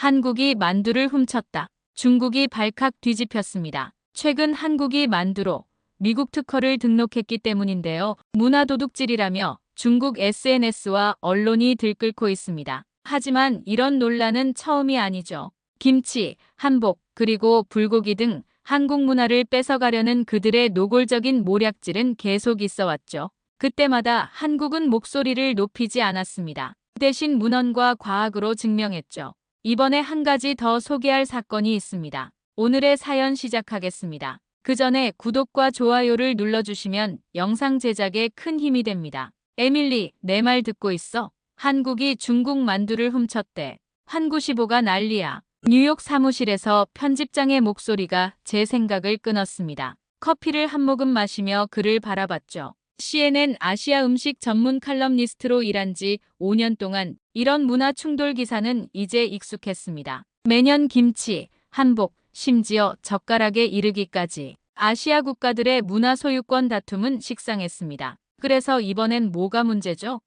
한국이 만두를 훔쳤다. 중국이 발칵 뒤집혔습니다. 최근 한국이 만두로 미국 특허를 등록했기 때문인데요. 문화도둑질이라며 중국 SNS와 언론이 들끓고 있습니다. 하지만 이런 논란은 처음이 아니죠. 김치, 한복, 그리고 불고기 등 한국 문화를 뺏어가려는 그들의 노골적인 모략질은 계속 있어왔죠. 그때마다 한국은 목소리를 높이지 않았습니다. 대신 문헌과 과학으로 증명했죠. 이번에 한 가지 더 소개할 사건이 있습니다. 오늘의 사연 시작하겠습니다. 그 전에 구독과 좋아요를 눌러주시면 영상 제작에 큰 힘이 됩니다. 에밀리, 내 말 듣고 있어? 한국이 중국 만두를 훔쳤대. 환구시보가 난리야. 뉴욕 사무실에서 편집장의 목소리가 제 생각을 끊었습니다. 커피를 한 모금 마시며 그를 바라봤죠. CNN 아시아 음식 전문 칼럼니스트로 일한 지 5년 동안 이런 문화 충돌 기사는 이제 익숙했습니다. 매년 김치, 한복, 심지어 젓가락에 이르기까지 아시아 국가들의 문화 소유권 다툼은 식상했습니다. 그래서 이번엔 뭐가 문제죠?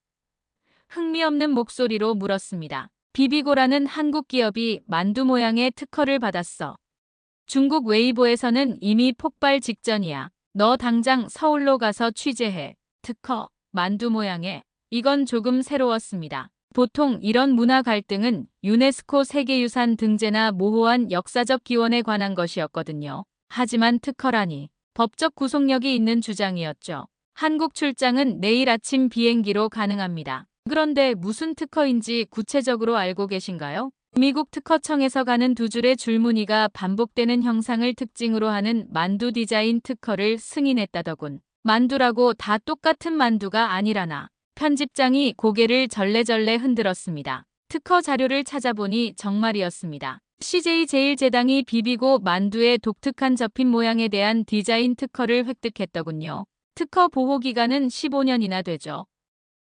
흥미없는 목소리로 물었습니다. 비비고라는 한국 기업이 만두 모양의 특허를 받았어. 중국 웨이보에서는 이미 폭발 직전이야. 너 당장 서울로 가서 취재해. 특허, 만두 모양의. 이건 조금 새로웠습니다. 보통 이런 문화 갈등은 유네스코 세계유산 등재나 모호한 역사적 기원에 관한 것이었거든요. 하지만 특허라니 법적 구속력이 있는 주장이었죠. 한국 출장은 내일 아침 비행기로 가능합니다. 그런데 무슨 특허인지 구체적으로 알고 계신가요? 미국 특허청에서 가는 두 줄의 줄무늬가 반복되는 형상을 특징으로 하는 만두 디자인 특허를 승인했다더군. 만두라고 다 똑같은 만두가 아니라나. 편집장이 고개를 절레절레 흔들었습니다. 특허 자료를 찾아보니 정말이었습니다. CJ 제일제당이 비비고 만두의 독특한 접힌 모양에 대한 디자인 특허를 획득했더군요. 특허 보호 기간은 15년이나 되죠.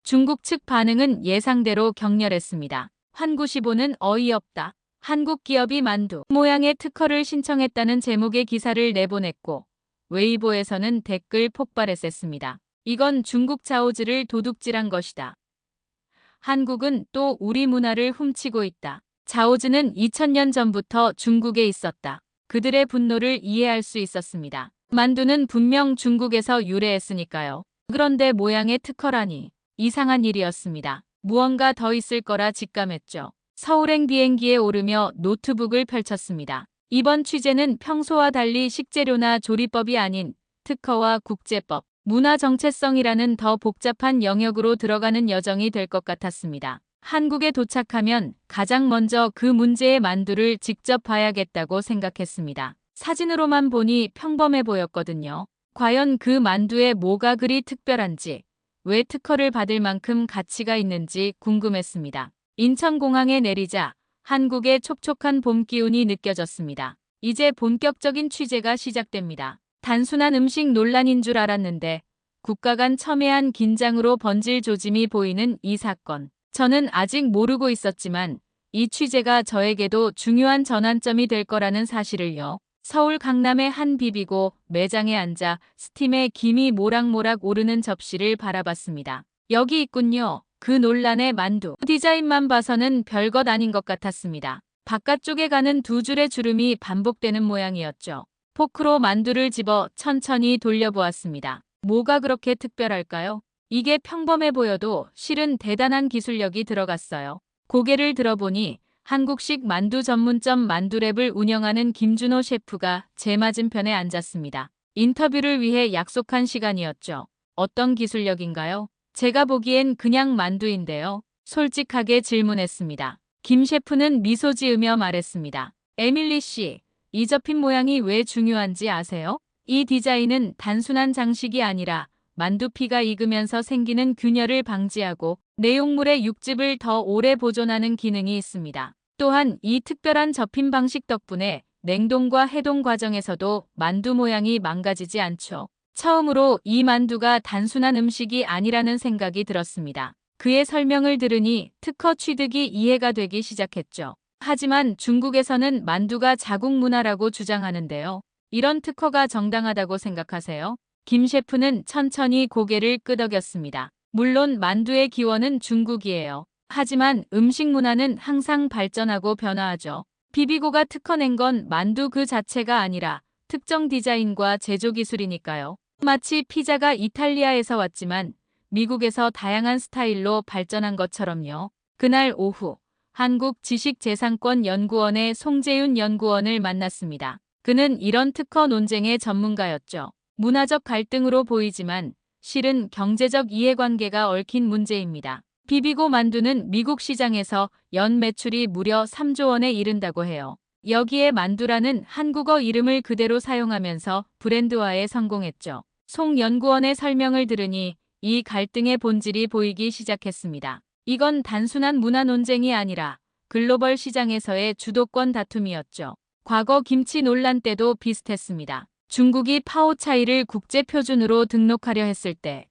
중국 측 반응은 예상대로 격렬했습니다. 환구시보는 어이없다. 한국 기업이 만두 모양의 특허를 신청했다는 제목의 기사를 내보냈고 웨이보에서는 댓글 폭발했습니다. 이건 중국 자오즈를 도둑질한 것이다. 한국은 또 우리 문화를 훔치고 있다. 자오즈는 2000년 전부터 중국에 있었다. 그들의 분노를 이해할 수 있었습니다. 만두는 분명 중국에서 유래했으니까요. 그런데 모양의 특허라니. 이상한 일이었습니다. 무언가 더 있을 거라 직감했죠. 서울행 비행기에 오르며 노트북을 펼쳤습니다. 이번 취재는 평소와 달리 식재료나 조리법이 아닌 특허와 국제법, 문화 정체성이라는 더 복잡한 영역으로 들어가는 여정이 될 것 같았습니다. 한국에 도착하면 가장 먼저 그 문제의 만두를 직접 봐야겠다고 생각했습니다. 사진으로만 보니 평범해 보였거든요. 과연 그 만두에 뭐가 그리 특별한지, 왜 특허를 받을 만큼 가치가 있는지 궁금했습니다. 인천공항에 내리자 한국의 촉촉한 봄 기운이 느껴졌습니다. 이제 본격적인 취재가 시작됩니다. 단순한 음식 논란인 줄 알았는데 국가 간 첨예한 긴장으로 번질 조짐이 보이는 이 사건. 저는 아직 모르고 있었지만 이 취재가 저에게도 중요한 전환점이 될 거라는 사실을요. 서울 강남의 한 비비고 매장에 앉아 스팀에 김이 모락모락 오르는 접시를 바라봤습니다. 여기 있군요. 그 논란의 만두. 디자인만 봐서는 별것 아닌 것 같았습니다. 바깥쪽에 가는 두 줄의 주름이 반복되는 모양이었죠. 포크로 만두를 집어 천천히 돌려보았습니다. 뭐가 그렇게 특별할까요? 이게 평범해 보여도 실은 대단한 기술력이 들어갔어요. 고개를 들어보니 한국식 만두 전문점 만두랩을 운영하는 김준호 셰프가 제 맞은편에 앉았습니다. 인터뷰를 위해 약속한 시간이었죠. 어떤 기술력인가요? 제가 보기엔 그냥 만두인데요. 솔직하게 질문했습니다. 김 셰프는 미소 지으며 말했습니다. 에밀리 씨, 이 접힌 모양이 왜 중요한지 아세요? 이 디자인은 단순한 장식이 아니라 만두피가 익으면서 생기는 균열을 방지하고 내용물의 육즙을 더 오래 보존하는 기능이 있습니다. 또한 이 특별한 접힘 방식 덕분에 냉동과 해동 과정에서도 만두 모양이 망가지지 않죠. 처음으로 이 만두가 단순한 음식이 아니라는 생각이 들었습니다. 그의 설명을 들으니 특허 취득이 이해가 되기 시작했죠. 하지만 중국에서는 만두가 자국 문화라고 주장하는데요. 이런 특허가 정당하다고 생각하세요? 김 셰프는 천천히 고개를 끄덕였습니다. 물론 만두의 기원은 중국이에요. 하지만 음식 문화는 항상 발전하고 변화하죠. 비비고가 특허낸 건 만두 그 자체가 아니라 특정 디자인과 제조 기술이니까요. 마치 피자가 이탈리아에서 왔지만 미국에서 다양한 스타일로 발전한 것처럼요. 그날 오후 한국지식재산권연구원의 송재윤 연구원을 만났습니다. 그는 이런 특허 논쟁의 전문가였죠. 문화적 갈등으로 보이지만 실은 경제적 이해관계가 얽힌 문제입니다. 비비고 만두는 미국 시장에서 연 매출이 무려 3조 원에 이른다고 해요. 여기에 만두라는 한국어 이름을 그대로 사용하면서 브랜드화에 성공했죠. 송 연구원의 설명을 들으니 이 갈등의 본질이 보이기 시작했습니다. 이건 단순한 문화 논쟁이 아니라 글로벌 시장에서의 주도권 다툼이었죠. 과거 김치 논란 때도 비슷했습니다. 중국이 파오차이를 국제표준으로 등록하려 했을 때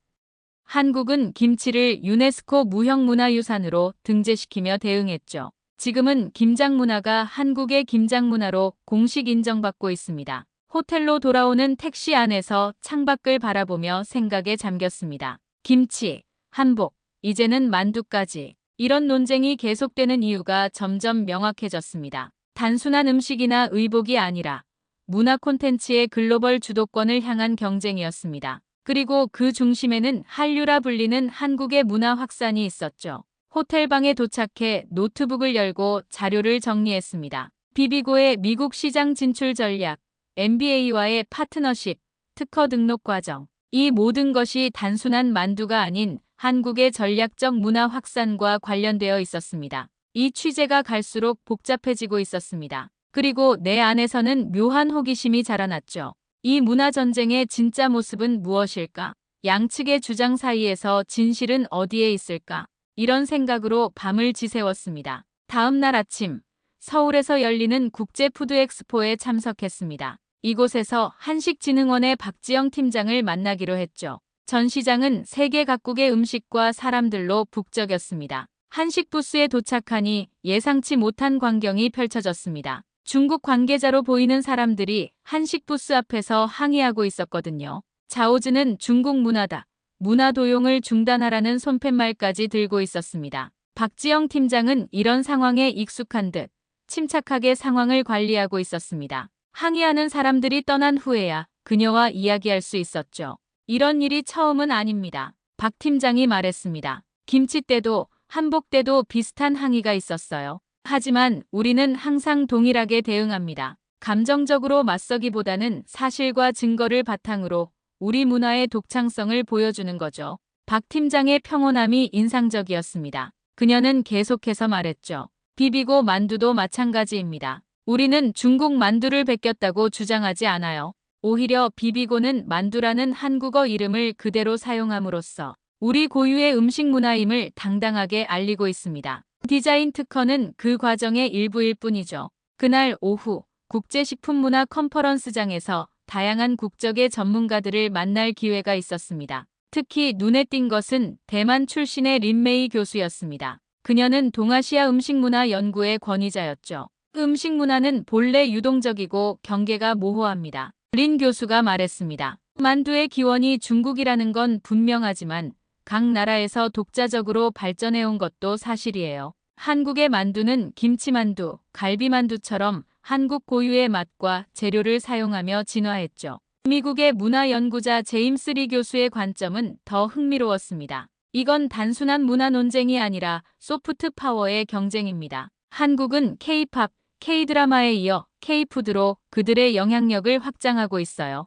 한국은 김치를 유네스코 무형문화유산으로 등재시키며 대응했죠. 지금은 김장 문화가 한국의 김장 문화로 공식 인정받고 있습니다. 호텔로 돌아오는 택시 안에서 창밖을 바라보며 생각에 잠겼습니다. 김치, 한복, 이제는 만두까지. 이런 논쟁이 계속되는 이유가 점점 명확해졌습니다. 단순한 음식이나 의복이 아니라 문화 콘텐츠의 글로벌 주도권을 향한 경쟁이었습니다. 그리고 그 중심에는 한류라 불리는 한국의 문화 확산이 있었죠. 호텔방에 도착해 노트북을 열고 자료를 정리했습니다. 비비고의 미국 시장 진출 전략, MBA와의 파트너십, 특허 등록 과정. 이 모든 것이 단순한 만두가 아닌 한국의 전략적 문화 확산과 관련되어 있었습니다. 이 취재가 갈수록 복잡해지고 있었습니다. 그리고 내 안에서는 묘한 호기심이 자라났죠. 이 문화 전쟁의 진짜 모습은 무엇일까? 양측의 주장 사이에서 진실은 어디에 있을까? 이런 생각으로 밤을 지새웠습니다. 다음 날 아침, 서울에서 열리는 국제 푸드 엑스포에 참석했습니다. 이곳에서 한식진흥원의 박지영 팀장을 만나기로 했죠. 전 시장은 세계 각국의 음식과 사람들로 북적였습니다. 한식 부스에 도착하니 예상치 못한 광경이 펼쳐졌습니다. 중국 관계자로 보이는 사람들이 한식 부스 앞에서 항의하고 있었거든요. 자오즈는 중국 문화다. 문화 도용을 중단하라는 손팻말까지 들고 있었습니다. 박지영 팀장은 이런 상황에 익숙한 듯 침착하게 상황을 관리하고 있었습니다. 항의하는 사람들이 떠난 후에야 그녀와 이야기할 수 있었죠. 이런 일이 처음은 아닙니다. 박 팀장이 말했습니다. 김치 때도 한복 때도 비슷한 항의가 있었어요. 하지만 우리는 항상 동일하게 대응합니다. 감정적으로 맞서기보다는 사실과 증거를 바탕으로 우리 문화의 독창성을 보여주는 거죠. 박 팀장의 평온함이 인상적이었습니다. 그녀는 계속해서 말했죠. 비비고 만두도 마찬가지입니다. 우리는 중국 만두를 베꼈다고 주장하지 않아요. 오히려 비비고는 만두라는 한국어 이름을 그대로 사용함으로써 우리 고유의 음식 문화임을 당당하게 알리고 있습니다. 디자인 특허는 그 과정의 일부일 뿐이죠. 그날 오후 국제식품문화 컨퍼런스장에서 다양한 국적의 전문가들을 만날 기회가 있었습니다. 특히 눈에 띈 것은 대만 출신의 린메이 교수였습니다. 그녀는 동아시아 음식문화 연구의 권위자였죠. 음식 문화는 본래 유동적이고 경계가 모호합니다. 린 교수가 말했습니다. 만두의 기원이 중국이라는 건 분명하지만 각 나라에서 독자적으로 발전해온 것도 사실이에요. 한국의 만두는 김치만두, 갈비만두처럼 한국 고유의 맛과 재료를 사용하며 진화했죠. 미국의 문화연구자 제임스 리 교수의 관점은 더 흥미로웠습니다. 이건 단순한 문화 논쟁이 아니라 소프트 파워의 경쟁입니다. 한국은 K-팝, K-드라마에 이어 K-푸드로 그들의 영향력을 확장하고 있어요.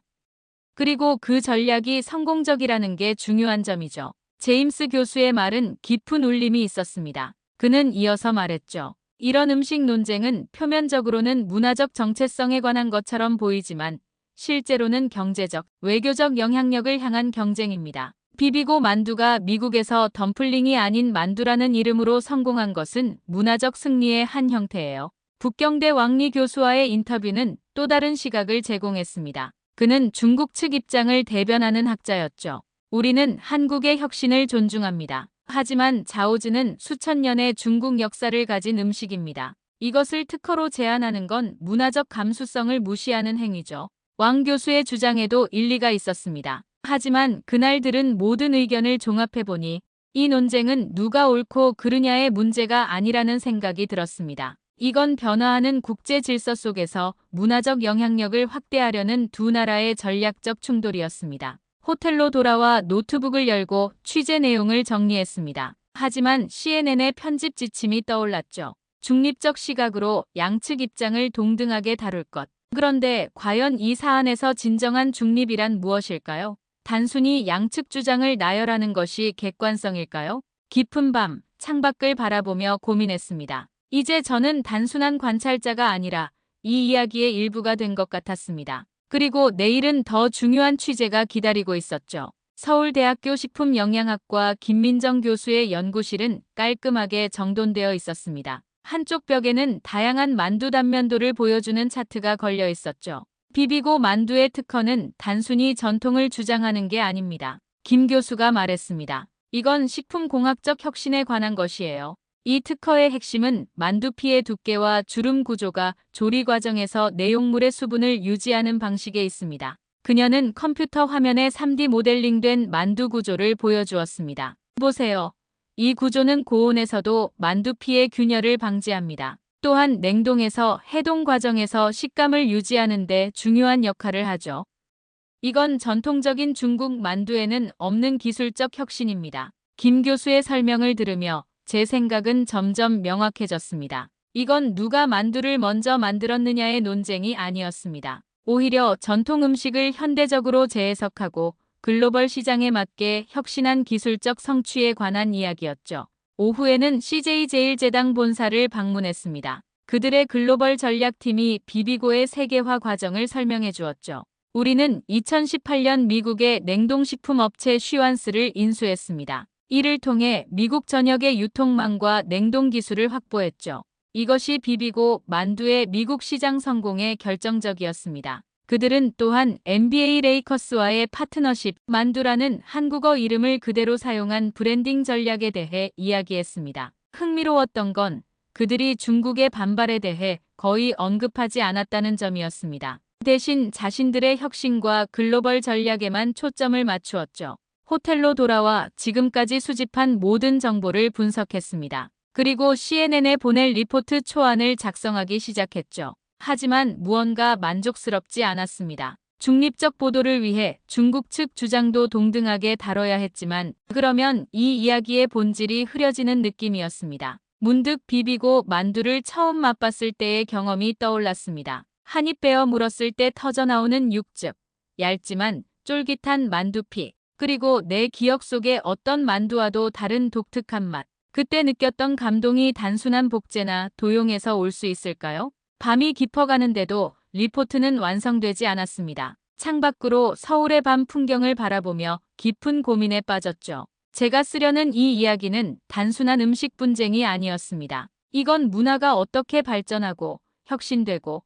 그리고 그 전략이 성공적이라는 게 중요한 점이죠. 제임스 교수의 말은 깊은 울림이 있었습니다. 그는 이어서 말했죠. 이런 음식 논쟁은 표면적으로는 문화적 정체성에 관한 것처럼 보이지만 실제로는 경제적, 외교적 영향력을 향한 경쟁입니다. 비비고 만두가 미국에서 덤플링이 아닌 만두라는 이름으로 성공한 것은 문화적 승리의 한 형태예요. 북경대 왕리 교수와의 인터뷰는 또 다른 시각을 제공했습니다. 그는 중국 측 입장을 대변하는 학자였죠. 우리는 한국의 혁신을 존중합니다. 하지만 자오즈는 수천 년의 중국 역사를 가진 음식입니다. 이것을 특허로 제한하는 건 문화적 감수성을 무시하는 행위죠. 왕 교수의 주장에도 일리가 있었습니다. 하지만 그날 들은 모든 의견을 종합해보니 이 논쟁은 누가 옳고 그르냐의 문제가 아니라는 생각이 들었습니다. 이건 변화하는 국제 질서 속에서 문화적 영향력을 확대하려는 두 나라의 전략적 충돌이었습니다. 호텔로 돌아와 노트북을 열고 취재 내용을 정리했습니다. 하지만 CNN의 편집 지침이 떠올랐죠. 중립적 시각으로 양측 입장을 동등하게 다룰 것. 그런데 과연 이 사안에서 진정한 중립이란 무엇일까요? 단순히 양측 주장을 나열하는 것이 객관성일까요? 깊은 밤, 창밖을 바라보며 고민했습니다. 이제 저는 단순한 관찰자가 아니라 이 이야기의 일부가 된 것 같았습니다. 그리고 내일은 더 중요한 취재가 기다리고 있었죠. 서울대학교 식품영양학과 김민정 교수의 연구실은 깔끔하게 정돈되어 있었습니다. 한쪽 벽에는 다양한 만두 단면도를 보여주는 차트가 걸려 있었죠. 비비고 만두의 특허는 단순히 전통을 주장하는 게 아닙니다. 김 교수가 말했습니다. 이건 식품공학적 혁신에 관한 것이에요. 이 특허의 핵심은 만두피의 두께와 주름 구조가 조리 과정에서 내용물의 수분을 유지하는 방식에 있습니다. 그녀는 컴퓨터 화면에 3D 모델링된 만두 구조를 보여주었습니다. 보세요. 이 구조는 고온에서도 만두피의 균열을 방지합니다. 또한 냉동에서 해동 과정에서 식감을 유지하는 데 중요한 역할을 하죠. 이건 전통적인 중국 만두에는 없는 기술적 혁신입니다. 김 교수의 설명을 들으며 제 생각은 점점 명확해졌습니다. 이건 누가 만두를 먼저 만들었느냐의 논쟁이 아니었습니다. 오히려 전통 음식을 현대적으로 재해석하고 글로벌 시장에 맞게 혁신한 기술적 성취에 관한 이야기였죠. 오후에는 CJ제일제당 본사를 방문했습니다. 그들의 글로벌 전략팀이 비비고의 세계화 과정을 설명해 주었죠. 우리는 2018년 미국의 냉동식품 업체 쉬완스를 인수했습니다. 이를 통해 미국 전역의 유통망과 냉동 기술을 확보했죠. 이것이 비비고 만두의 미국 시장 성공에 결정적이었습니다. 그들은 또한 NBA 레이커스와의 파트너십, 만두라는 한국어 이름을 그대로 사용한 브랜딩 전략에 대해 이야기했습니다. 흥미로웠던 건 그들이 중국의 반발에 대해 거의 언급하지 않았다는 점이었습니다. 대신 자신들의 혁신과 글로벌 전략에만 초점을 맞추었죠. 호텔로 돌아와 지금까지 수집한 모든 정보를 분석했습니다. 그리고 CNN에 보낼 리포트 초안을 작성하기 시작했죠. 하지만 무언가 만족스럽지 않았습니다. 중립적 보도를 위해 중국 측 주장도 동등하게 다뤄야 했지만 그러면 이 이야기의 본질이 흐려지는 느낌이었습니다. 문득 비비고 만두를 처음 맛봤을 때의 경험이 떠올랐습니다. 한 입 베어 물었을 때 터져나오는 육즙, 얇지만 쫄깃한 만두피, 그리고 내 기억 속에 어떤 만두와도 다른 독특한 맛. 그때 느꼈던 감동이 단순한 복제나 도용에서 올 수 있을까요? 밤이 깊어가는데도 리포트는 완성되지 않았습니다. 창밖으로 서울의 밤 풍경을 바라보며 깊은 고민에 빠졌죠. 제가 쓰려는 이 이야기는 단순한 음식 분쟁이 아니었습니다. 이건 문화가 어떻게 발전하고 혁신되고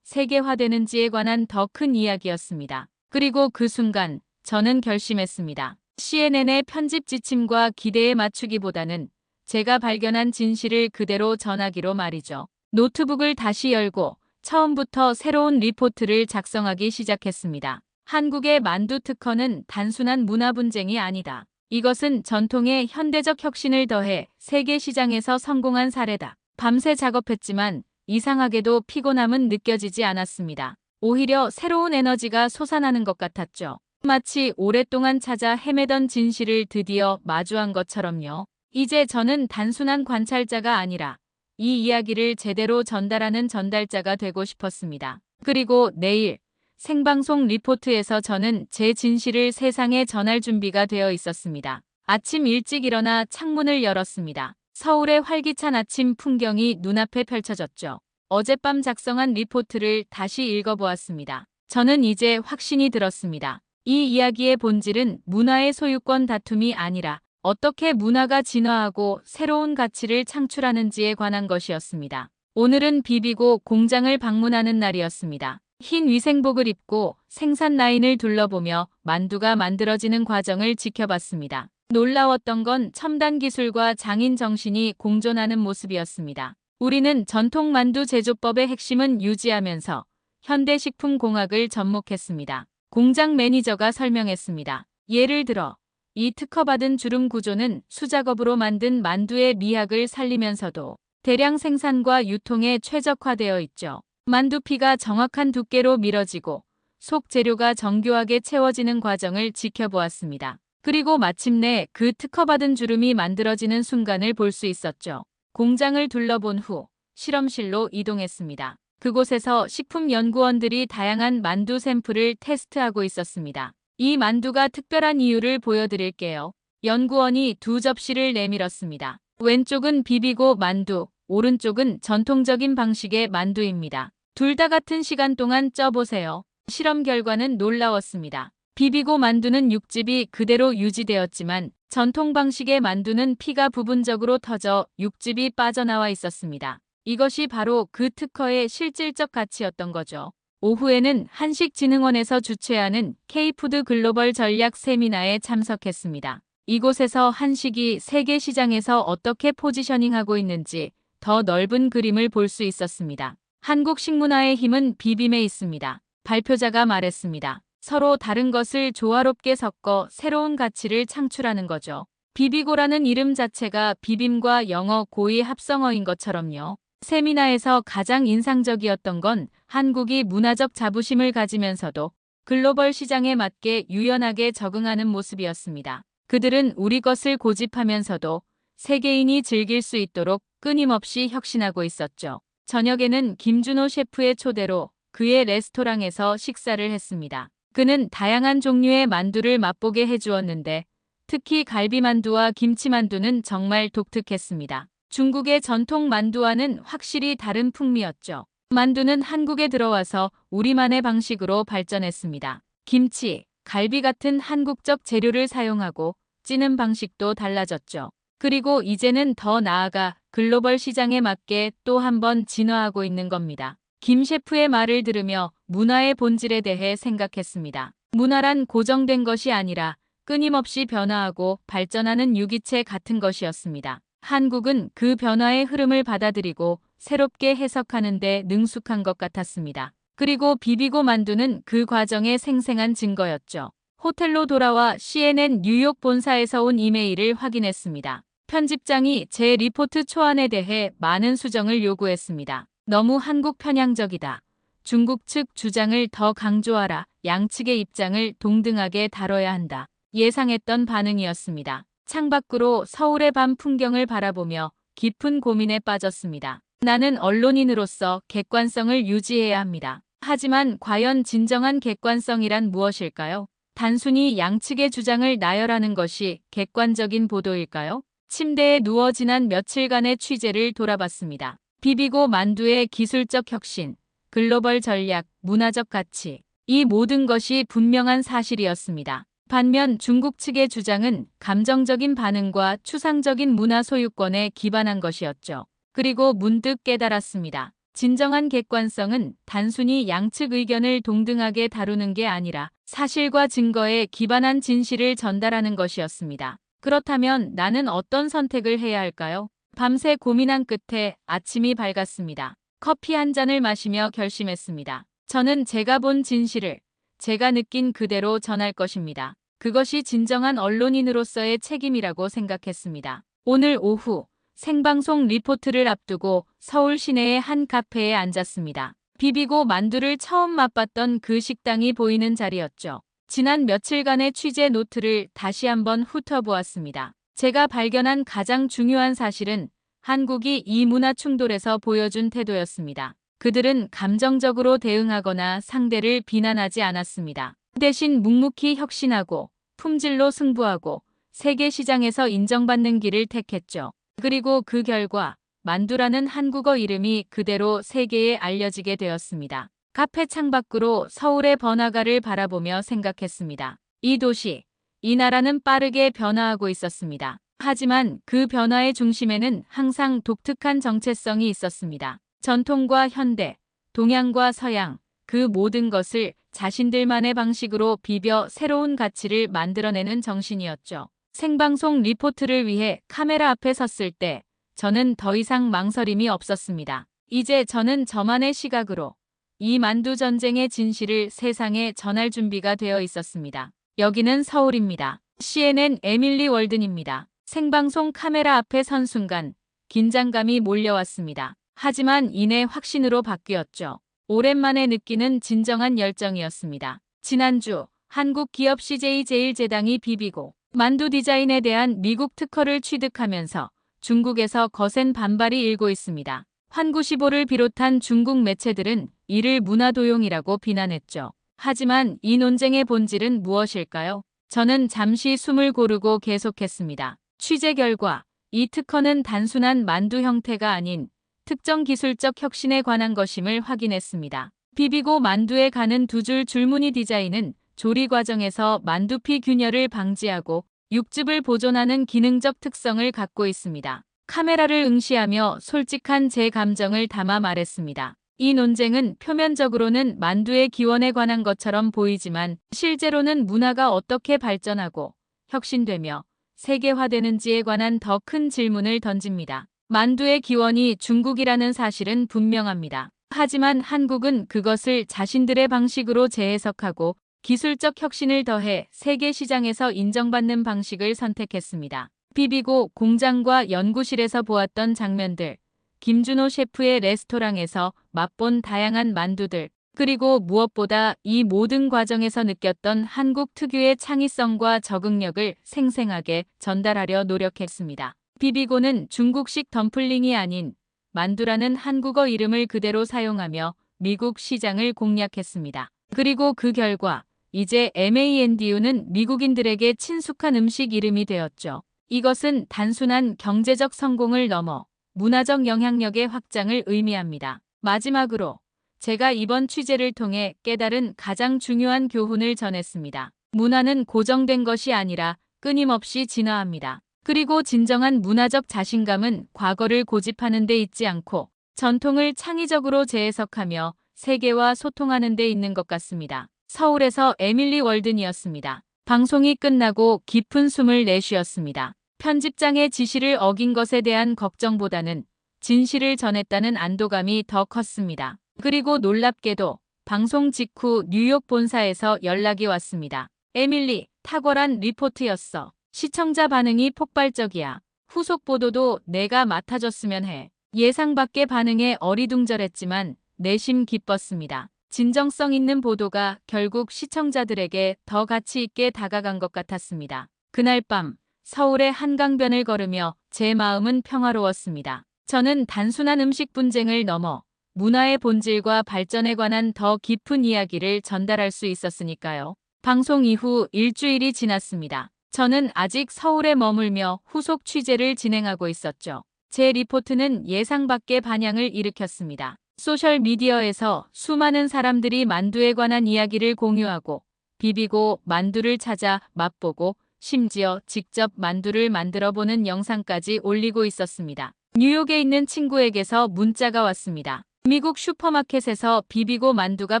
세계화되는지에 관한 더 큰 이야기였습니다. 그리고 그 순간 저는 결심했습니다. CNN의 편집 지침과 기대에 맞추기보다는 제가 발견한 진실을 그대로 전하기로 말이죠. 노트북을 다시 열고 처음부터 새로운 리포트를 작성하기 시작했습니다. 한국의 만두 특허는 단순한 문화 분쟁이 아니다. 이것은 전통에 현대적 혁신을 더해 세계 시장에서 성공한 사례다. 밤새 작업했지만 이상하게도 피곤함은 느껴지지 않았습니다. 오히려 새로운 에너지가 솟아나는 것 같았죠. 마치 오랫동안 찾아 헤매던 진실을 드디어 마주한 것처럼요. 이제 저는 단순한 관찰자가 아니라 이 이야기를 제대로 전달하는 전달자가 되고 싶었습니다. 그리고 내일 생방송 리포트에서 저는 제 진실을 세상에 전할 준비가 되어 있었습니다. 아침 일찍 일어나 창문을 열었습니다. 서울의 활기찬 아침 풍경이 눈앞에 펼쳐졌죠. 어젯밤 작성한 리포트를 다시 읽어보았습니다. 저는 이제 확신이 들었습니다. 이 이야기의 본질은 문화의 소유권 다툼이 아니라 어떻게 문화가 진화하고 새로운 가치를 창출하는지에 관한 것이었습니다. 오늘은 비비고 공장을 방문하는 날이었습니다. 흰 위생복을 입고 생산 라인을 둘러보며 만두가 만들어지는 과정을 지켜봤습니다. 놀라웠던 건 첨단 기술과 장인 정신이 공존하는 모습이었습니다. 우리는 전통 만두 제조법의 핵심은 유지하면서 현대식품 공학을 접목했습니다. 공장 매니저가 설명했습니다. 예를 들어 이 특허받은 주름 구조는 수작업으로 만든 만두의 미학을 살리면서도 대량 생산과 유통에 최적화되어 있죠. 만두피가 정확한 두께로 밀어지고 속 재료가 정교하게 채워지는 과정을 지켜보았습니다. 그리고 마침내 그 특허받은 주름이 만들어지는 순간을 볼 수 있었죠. 공장을 둘러본 후 실험실로 이동했습니다. 그곳에서 식품연구원들이 다양한 만두 샘플을 테스트하고 있었습니다. 이 만두가 특별한 이유를 보여드릴게요. 연구원이 두 접시를 내밀었습니다. 왼쪽은 비비고 만두, 오른쪽은 전통적인 방식의 만두입니다. 둘 다 같은 시간 동안 쪄보세요. 실험 결과는 놀라웠습니다. 비비고 만두는 육즙이 그대로 유지되었지만 전통 방식의 만두는 피가 부분적으로 터져 육즙이 빠져나와 있었습니다. 이것이 바로 그 특허의 실질적 가치였던 거죠. 오후에는 한식진흥원에서 주최하는 K푸드 글로벌 전략 세미나에 참석했습니다. 이곳에서 한식이 세계 시장에서 어떻게 포지셔닝하고 있는지 더 넓은 그림을 볼 수 있었습니다. 한국 식문화의 힘은 비빔에 있습니다. 발표자가 말했습니다. 서로 다른 것을 조화롭게 섞어 새로운 가치를 창출하는 거죠. 비비고라는 이름 자체가 비빔과 영어 고의 합성어인 것처럼요. 세미나에서 가장 인상적이었던 건 한국이 문화적 자부심을 가지면서도 글로벌 시장에 맞게 유연하게 적응하는 모습이었습니다. 그들은 우리 것을 고집하면서도 세계인이 즐길 수 있도록 끊임없이 혁신하고 있었죠. 저녁에는 김준호 셰프의 초대로 그의 레스토랑에서 식사를 했습니다. 그는 다양한 종류의 만두를 맛보게 해주었는데 특히 갈비만두와 김치만두는 정말 독특했습니다. 중국의 전통 만두와는 확실히 다른 풍미였죠. 만두는 한국에 들어와서 우리만의 방식으로 발전했습니다. 김치, 갈비 같은 한국적 재료를 사용하고 찌는 방식도 달라졌죠. 그리고 이제는 더 나아가 글로벌 시장에 맞게 또 한 번 진화하고 있는 겁니다. 김 셰프의 말을 들으며 문화의 본질에 대해 생각했습니다. 문화란 고정된 것이 아니라 끊임없이 변화하고 발전하는 유기체 같은 것이었습니다. 한국은 그 변화의 흐름을 받아들이고 새롭게 해석하는 데 능숙한 것 같았습니다. 그리고 비비고 만두는 그 과정의 생생한 증거였죠. 호텔로 돌아와 CNN 뉴욕 본사에서 온 이메일을 확인했습니다. 편집장이 제 리포트 초안에 대해 많은 수정을 요구했습니다. 너무 한국 편향적이다. 중국 측 주장을 더 강조하라. 양측의 입장을 동등하게 다뤄야 한다. 예상했던 반응이었습니다. 창밖으로 서울의 밤 풍경을 바라보며 깊은 고민에 빠졌습니다. 나는 언론인으로서 객관성을 유지해야 합니다. 하지만 과연 진정한 객관성이란 무엇일까요? 단순히 양측의 주장을 나열하는 것이 객관적인 보도일까요? 침대에 누워 지난 며칠간의 취재를 돌아봤습니다. 비비고 만두의 기술적 혁신, 글로벌 전략, 문화적 가치, 이 모든 것이 분명한 사실이었습니다. 반면 중국 측의 주장은 감정적인 반응과 추상적인 문화 소유권에 기반한 것이었죠. 그리고 문득 깨달았습니다. 진정한 객관성은 단순히 양측 의견을 동등하게 다루는 게 아니라 사실과 증거에 기반한 진실을 전달하는 것이었습니다. 그렇다면 나는 어떤 선택을 해야 할까요? 밤새 고민한 끝에 아침이 밝았습니다. 커피 한 잔을 마시며 결심했습니다. 저는 제가 본 진실을 제가 느낀 그대로 전할 것입니다. 그것이 진정한 언론인으로서의 책임이라고 생각했습니다. 오늘 오후 생방송 리포트를 앞두고 서울 시내의 한 카페에 앉았습니다. 비비고 만두를 처음 맛봤던 그 식당이 보이는 자리였죠. 지난 며칠간의 취재 노트를 다시 한번 훑어보았습니다. 제가 발견한 가장 중요한 사실은 한국이 이 문화 충돌에서 보여준 태도였습니다. 그들은 감정적으로 대응하거나 상대를 비난하지 않았습니다. 대신 묵묵히 혁신하고 품질로 승부하고 세계 시장에서 인정받는 길을 택했죠. 그리고 그 결과 만두라는 한국어 이름이 그대로 세계에 알려지게 되었습니다. 카페 창밖으로 서울의 번화가를 바라보며 생각했습니다. 이 도시, 이 나라는 빠르게 변화하고 있었습니다. 하지만 그 변화의 중심에는 항상 독특한 정체성이 있었습니다. 전통과 현대, 동양과 서양, 그 모든 것을 자신들만의 방식으로 비벼 새로운 가치를 만들어내는 정신이었죠. 생방송 리포트를 위해 카메라 앞에 섰을 때 저는 더 이상 망설임이 없었습니다. 이제 저는 저만의 시각으로 이 만두 전쟁의 진실을 세상에 전할 준비가 되어 있었습니다. 여기는 서울입니다. CNN 에밀리 월든입니다. 생방송 카메라 앞에 선 순간 긴장감이 몰려왔습니다. 하지만 이내 확신으로 바뀌었죠. 오랜만에 느끼는 진정한 열정이었습니다. 지난주 한국 기업 CJ 제일제당이 비비고 만두 디자인에 대한 미국 특허를 취득하면서 중국에서 거센 반발이 일고 있습니다. 환구시보를 비롯한 중국 매체들은 이를 문화도용이라고 비난했죠. 하지만 이 논쟁의 본질은 무엇일까요? 저는 잠시 숨을 고르고 계속했습니다. 취재 결과 이 특허는 단순한 만두 형태가 아닌 특정 기술적 혁신에 관한 것임을 확인했습니다. 비비고 만두에 가는 두 줄 줄무늬 디자인은 조리 과정에서 만두피 균열을 방지하고 육즙을 보존하는 기능적 특성을 갖고 있습니다. 카메라를 응시하며 솔직한 제 감정을 담아 말했습니다. 이 논쟁은 표면적으로는 만두의 기원에 관한 것처럼 보이지만 실제로는 문화가 어떻게 발전하고 혁신되며 세계화되는지에 관한 더 큰 질문을 던집니다. 만두의 기원이 중국이라는 사실은 분명합니다. 하지만 한국은 그것을 자신들의 방식으로 재해석하고 기술적 혁신을 더해 세계 시장에서 인정받는 방식을 선택했습니다. 비비고 공장과 연구실에서 보았던 장면들, 김준호 셰프의 레스토랑에서 맛본 다양한 만두들, 그리고 무엇보다 이 모든 과정에서 느꼈던 한국 특유의 창의성과 적응력을 생생하게 전달하려 노력했습니다. 비비고는 중국식 덤플링이 아닌 만두라는 한국어 이름을 그대로 사용하며 미국 시장을 공략했습니다. 그리고 그 결과 이제 MANDU는 미국인들에게 친숙한 음식 이름이 되었죠. 이것은 단순한 경제적 성공을 넘어 문화적 영향력의 확장을 의미합니다. 마지막으로 제가 이번 취재를 통해 깨달은 가장 중요한 교훈을 전했습니다. 문화는 고정된 것이 아니라 끊임없이 진화합니다. 그리고 진정한 문화적 자신감은 과거를 고집하는 데 있지 않고 전통을 창의적으로 재해석하며 세계와 소통하는 데 있는 것 같습니다. 서울에서 에밀리 월든이었습니다. 방송이 끝나고 깊은 숨을 내쉬었습니다. 편집장의 지시를 어긴 것에 대한 걱정보다는 진실을 전했다는 안도감이 더 컸습니다. 그리고 놀랍게도 방송 직후 뉴욕 본사에서 연락이 왔습니다. 에밀리, 탁월한 리포트였어. 시청자 반응이 폭발적이야. 후속 보도도 내가 맡아줬으면 해. 예상 밖의 반응에 어리둥절했지만 내심 기뻤습니다. 진정성 있는 보도가 결국 시청자들에게 더 가치 있게 다가간 것 같았습니다. 그날 밤 서울의 한강변을 걸으며 제 마음은 평화로웠습니다. 저는 단순한 음식 분쟁을 넘어 문화의 본질과 발전에 관한 더 깊은 이야기를 전달할 수 있었으니까요. 방송 이후 일주일이 지났습니다. 저는 아직 서울에 머물며 후속 취재를 진행하고 있었죠. 제 리포트는 예상 밖의 반향을 일으켰습니다. 소셜미디어에서 수많은 사람들이 만두에 관한 이야기를 공유하고 비비고 만두를 찾아 맛보고 심지어 직접 만두를 만들어보는 영상까지 올리고 있었습니다. 뉴욕에 있는 친구에게서 문자가 왔습니다. 미국 슈퍼마켓에서 비비고 만두가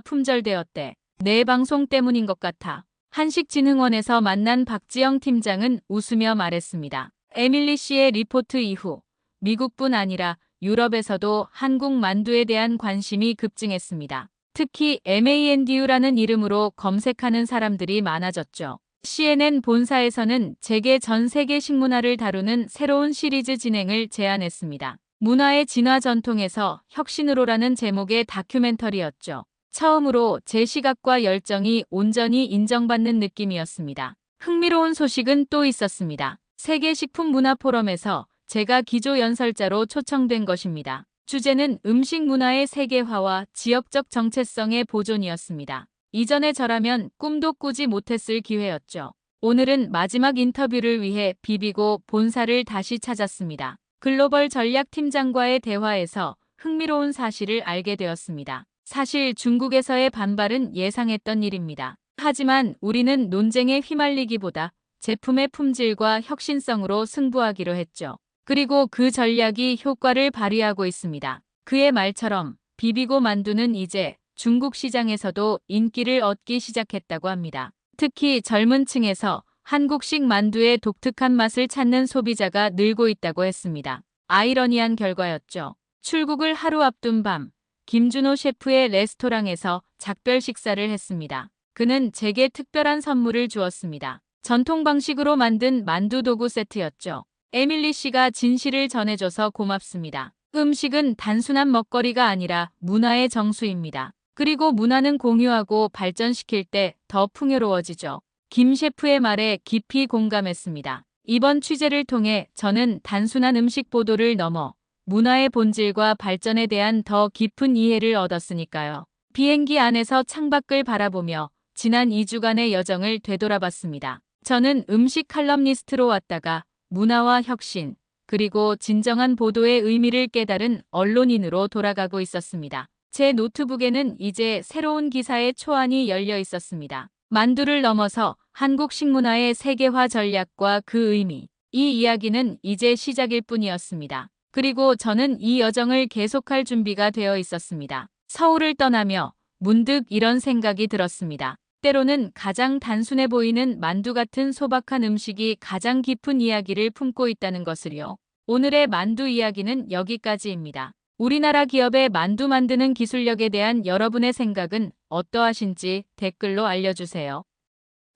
품절되었대. 내 방송 때문인 것 같아. 한식진흥원에서 만난 박지영 팀장은 웃으며 말했습니다. 에밀리 씨의 리포트 이후 미국뿐 아니라 유럽에서도 한국 만두에 대한 관심이 급증했습니다. 특히 MANDU라는 이름으로 검색하는 사람들이 많아졌죠. CNN 본사에서는 제게 전 세계 식문화를 다루는 새로운 시리즈 진행을 제안했습니다. 문화의 진화 전통에서 혁신으로라는 제목의 다큐멘터리였죠. 처음으로 제 시각과 열정이 온전히 인정받는 느낌이었습니다. 흥미로운 소식은 또 있었습니다. 세계식품문화포럼에서 제가 기조연설자로 초청된 것입니다. 주제는 음식 문화의 세계화와 지역적 정체성의 보존이었습니다. 이전에 저라면 꿈도 꾸지 못했을 기회였죠. 오늘은 마지막 인터뷰를 위해 비비고 본사를 다시 찾았습니다. 글로벌 전략팀장과의 대화에서 흥미로운 사실을 알게 되었습니다. 사실 중국에서의 반발은 예상했던 일입니다. 하지만 우리는 논쟁에 휘말리기보다 제품의 품질과 혁신성으로 승부하기로 했죠. 그리고 그 전략이 효과를 발휘하고 있습니다. 그의 말처럼 비비고 만두는 이제 중국 시장에서도 인기를 얻기 시작했다고 합니다. 특히 젊은 층에서 한국식 만두의 독특한 맛을 찾는 소비자가 늘고 있다고 했습니다. 아이러니한 결과였죠. 출국을 하루 앞둔 밤, 김준호 셰프의 레스토랑에서 작별 식사를 했습니다. 그는 제게 특별한 선물을 주었습니다. 전통 방식으로 만든 만두 도구 세트였죠. 에밀리 씨가 진실을 전해줘서 고맙습니다. 음식은 단순한 먹거리가 아니라 문화의 정수입니다. 그리고 문화는 공유하고 발전시킬 때 더 풍요로워지죠. 김 셰프의 말에 깊이 공감했습니다. 이번 취재를 통해 저는 단순한 음식 보도를 넘어 문화의 본질과 발전에 대한 더 깊은 이해를 얻었으니까요. 비행기 안에서 창밖을 바라보며 지난 2주간의 여정을 되돌아봤습니다. 저는 음식 칼럼니스트로 왔다가 문화와 혁신, 그리고 진정한 보도의 의미를 깨달은 언론인으로 돌아가고 있었습니다. 제 노트북에는 이제 새로운 기사의 초안이 열려 있었습니다. 만두를 넘어서 한국 식문화의 세계화 전략과 그 의미. 이 이야기는 이제 시작일 뿐이었습니다. 그리고 저는 이 여정을 계속할 준비가 되어 있었습니다. 서울을 떠나며 문득 이런 생각이 들었습니다. 때로는 가장 단순해 보이는 만두 같은 소박한 음식이 가장 깊은 이야기를 품고 있다는 것을요. 오늘의 만두 이야기는 여기까지입니다. 우리나라 기업의 만두 만드는 기술력에 대한 여러분의 생각은 어떠하신지 댓글로 알려주세요.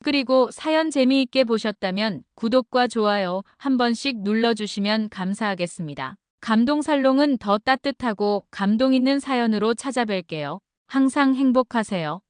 그리고 사연 재미있게 보셨다면 구독과 좋아요 한 번씩 눌러주시면 감사하겠습니다. 감동살롱은 더 따뜻하고 감동 있는 사연으로 찾아뵐게요. 항상 행복하세요.